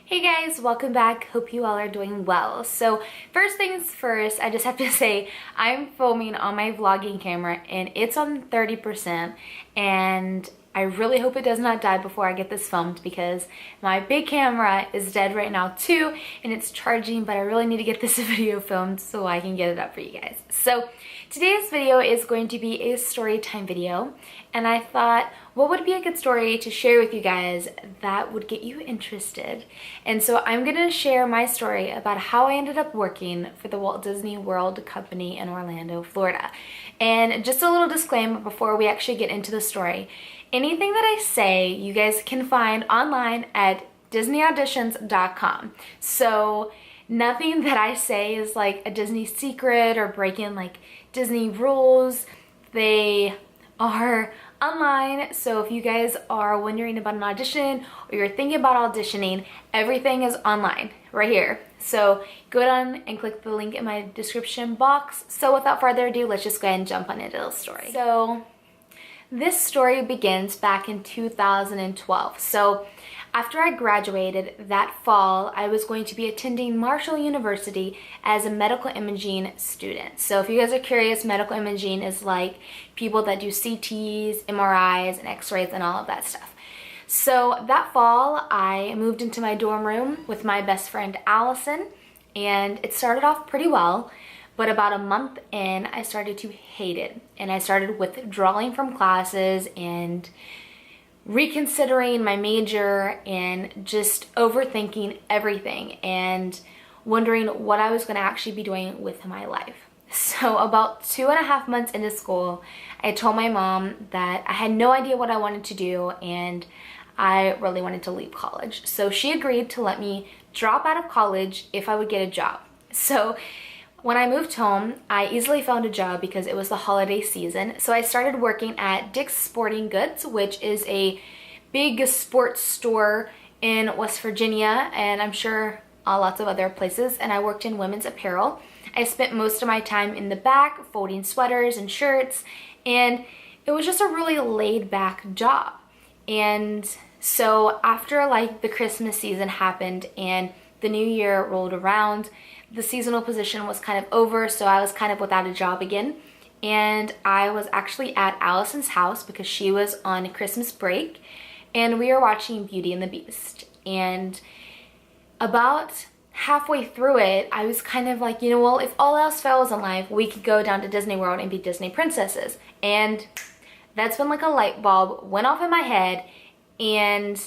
Hey guys, welcome back. Hope you all are doing well. So first things first, I just have to say I'm filming on my vlogging camera and it's on 30%, and I really hope it does not die before I get this filmed because my big camera is dead right now too and it's charging, but I really need to get this video filmed so I can get it up for you guys. So today's video is going to be a story time video, and I thought, what would be a good story to share with you guys that would get you interested? And so I'm gonna share my story about how I ended up working for the Walt Disney World company in Orlando, Florida. And just a little disclaimer before we actually get into the story. Anything that I say, you guys can find online at disneyauditions.com. So nothing that I say is like a Disney secret or breaking like Disney rules. They are online, so if you guys are wondering about an audition or you're thinking about auditioning, everything is online right here. So go down and click the link in my description box. So without further ado, let's just go ahead and jump on into the story. So this story begins back in 2012. So after I graduated that fall, I was going to be attending Marshall University as a medical imaging student. So if you guys are curious, medical imaging is like people that do CTs, MRIs, and x-rays and all of that stuff. So that fall, I moved into my dorm room with my best friend Allison, and it started off pretty well. But about a month in, I started to hate it, and I started withdrawing from classes and reconsidering my major and just overthinking everything and wondering what I was going to actually be doing with my life. So about 2.5 months into school, I told my mom that I had no idea what I wanted to do and I really wanted to leave college. So she agreed to let me drop out of college if I would get a job. So when I moved home, I easily found a job because it was the holiday season. So I started working at Dick's Sporting Goods, which is a big sports store in West Virginia, and I'm sure lots of other places, and I worked in women's apparel. I spent most of my time in the back folding sweaters and shirts, and it was just a really laid back job. And so after like the Christmas season happened and the new year rolled around, the seasonal position was kind of over, so I was kind of without a job again. And I was actually at Allison's house because she was on Christmas break, and we were watching Beauty and the Beast. And about halfway through it, I was kind of like, well, if all else fails in life, we could go down to Disney World and be Disney princesses. And that's when like a light bulb went off in my head, and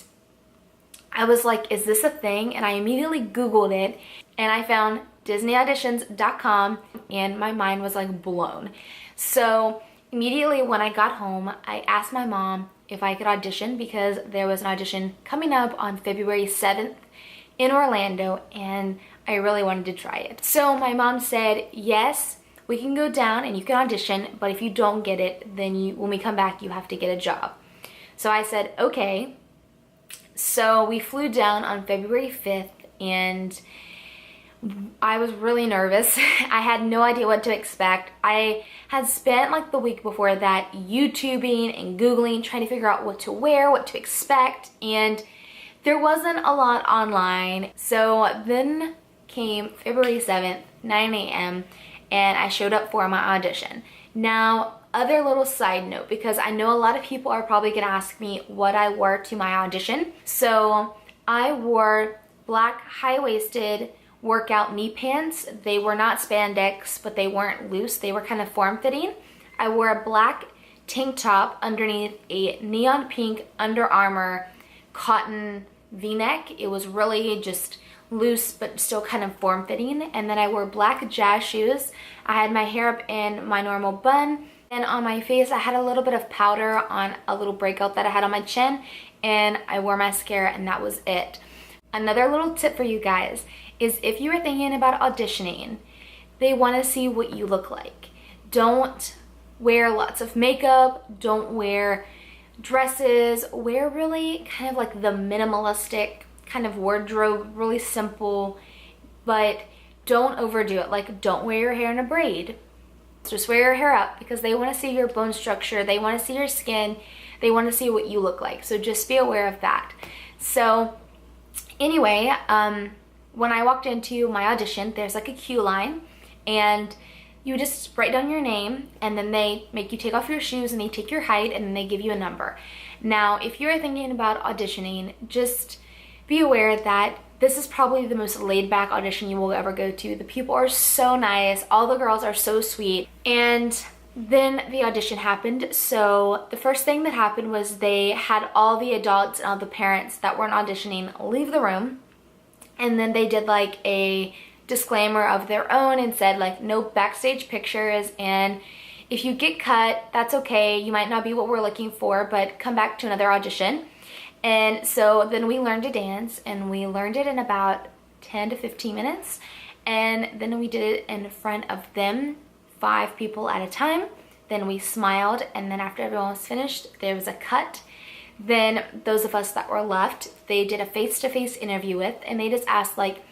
I was like, is this a thing? And I immediately Googled it, and I found disneyauditions.com, and my mind was like blown. So immediately when I got home, I asked my mom if I could audition because there was an audition coming up on February 7th in Orlando, and I really wanted to try it. So my mom said, yes, we can go down and you can audition, but if you don't get it, then when we come back, you have to get a job. So I said, okay. So we flew down on February 5th, and I was really nervous. I had no idea what to expect. I had spent like the week before that YouTubing and Googling, trying to figure out what to wear, what to expect, and there wasn't a lot online. So then came February 7th, 9 a.m., and I showed up for my audition. Now, other little side note, because I know a lot of people are probably gonna ask me what I wore to my audition. So I wore black high-waisted workout knee pants. They were not spandex, but they weren't loose. They were kind of form-fitting. I wore a black tank top underneath a neon pink Under Armour cotton v-neck. It was really just loose but still kind of form-fitting. And then I wore black jazz shoes. I had my hair up in my normal bun, and on my face I had a little bit of powder on a little breakout that I had on my chin, and I wore mascara, and that was it. Another little tip for you guys is if you are thinking about auditioning, they want to see what you look like. Don't wear lots of makeup, don't wear dresses, wear really kind of like the minimalistic kind of wardrobe, really simple, but don't overdo it. Like, don't wear your hair in a braid. Just wear your hair up because they want to see your bone structure, they want to see your skin, they want to see what you look like. So just be aware of that. So Anyway, when I walked into my audition, there's like a queue line, and you just write down your name, and then they make you take off your shoes, and they take your height, and then they give you a number. Now, if you're thinking about auditioning, just be aware that this is probably the most laid-back audition you will ever go to. The people are so nice, all the girls are so sweet, and then the audition happened. So the first thing that happened was they had all the adults and all the parents that weren't auditioning leave the room, and then they did like a disclaimer of their own and said like no backstage pictures, and if you get cut, that's okay. You might not be what we're looking for, but come back to another audition. And so then we learned to dance, and we learned it in about 10 to 15 minutes, and then we did it in front of them, 5 people at a time. Then we smiled, and then after everyone was finished, there was a cut. Then those of us that were left, they did a face-to-face interview with, and they just asked like,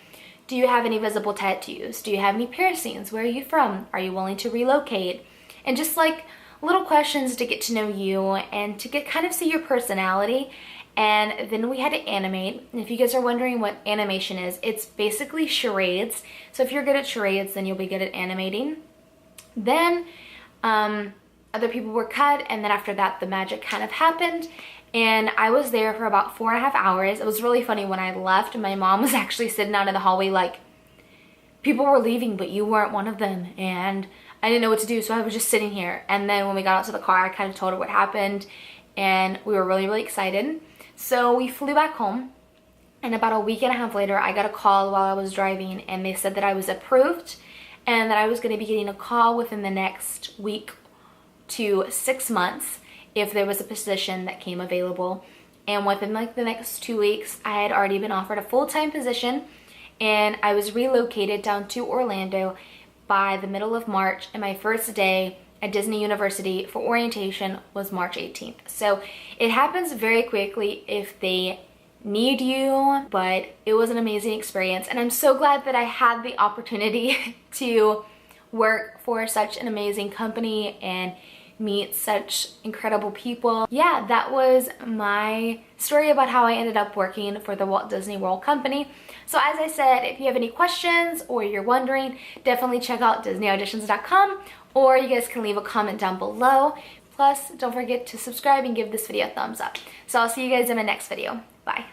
do you have any visible tattoos? Do you have any piercings? Where are you from? Are you willing to relocate? And just like little questions to get to know you and to get kind of see your personality. And then we had to animate. And if you guys are wondering what animation is, it's basically charades. So if you're good at charades, then you'll be good at animating. Then other people were cut, and then after that, the magic kind of happened. And I was there for about 4.5 hours. It was really funny. When I left, my mom was actually sitting out in the hallway like, people were leaving, but you weren't one of them. And I didn't know what to do, so I was just sitting here. And then when we got out to the car, I kind of told her what happened, and we were really, really excited. So we flew back home, and about a week and a half later, I got a call while I was driving, and they said that I was approved and that I was going to be getting a call within the next week to 6 months if there was a position that came available. And within like the next 2 weeks, I had already been offered a full-time position, and I was relocated down to Orlando by the middle of March, and my first day at Disney University for orientation was March 18th. So it happens very quickly if they need you, but it was an amazing experience, and I'm so glad that I had the opportunity to work for such an amazing company and meet such incredible people. Yeah, that was my story about how I ended up working for the Walt Disney World company. So as I said, if you have any questions or you're wondering, definitely check out DisneyAuditions.com, or you guys can leave a comment down below. Plus, don't forget to subscribe and give this video a thumbs up. So I'll see you guys in my next video. Bye.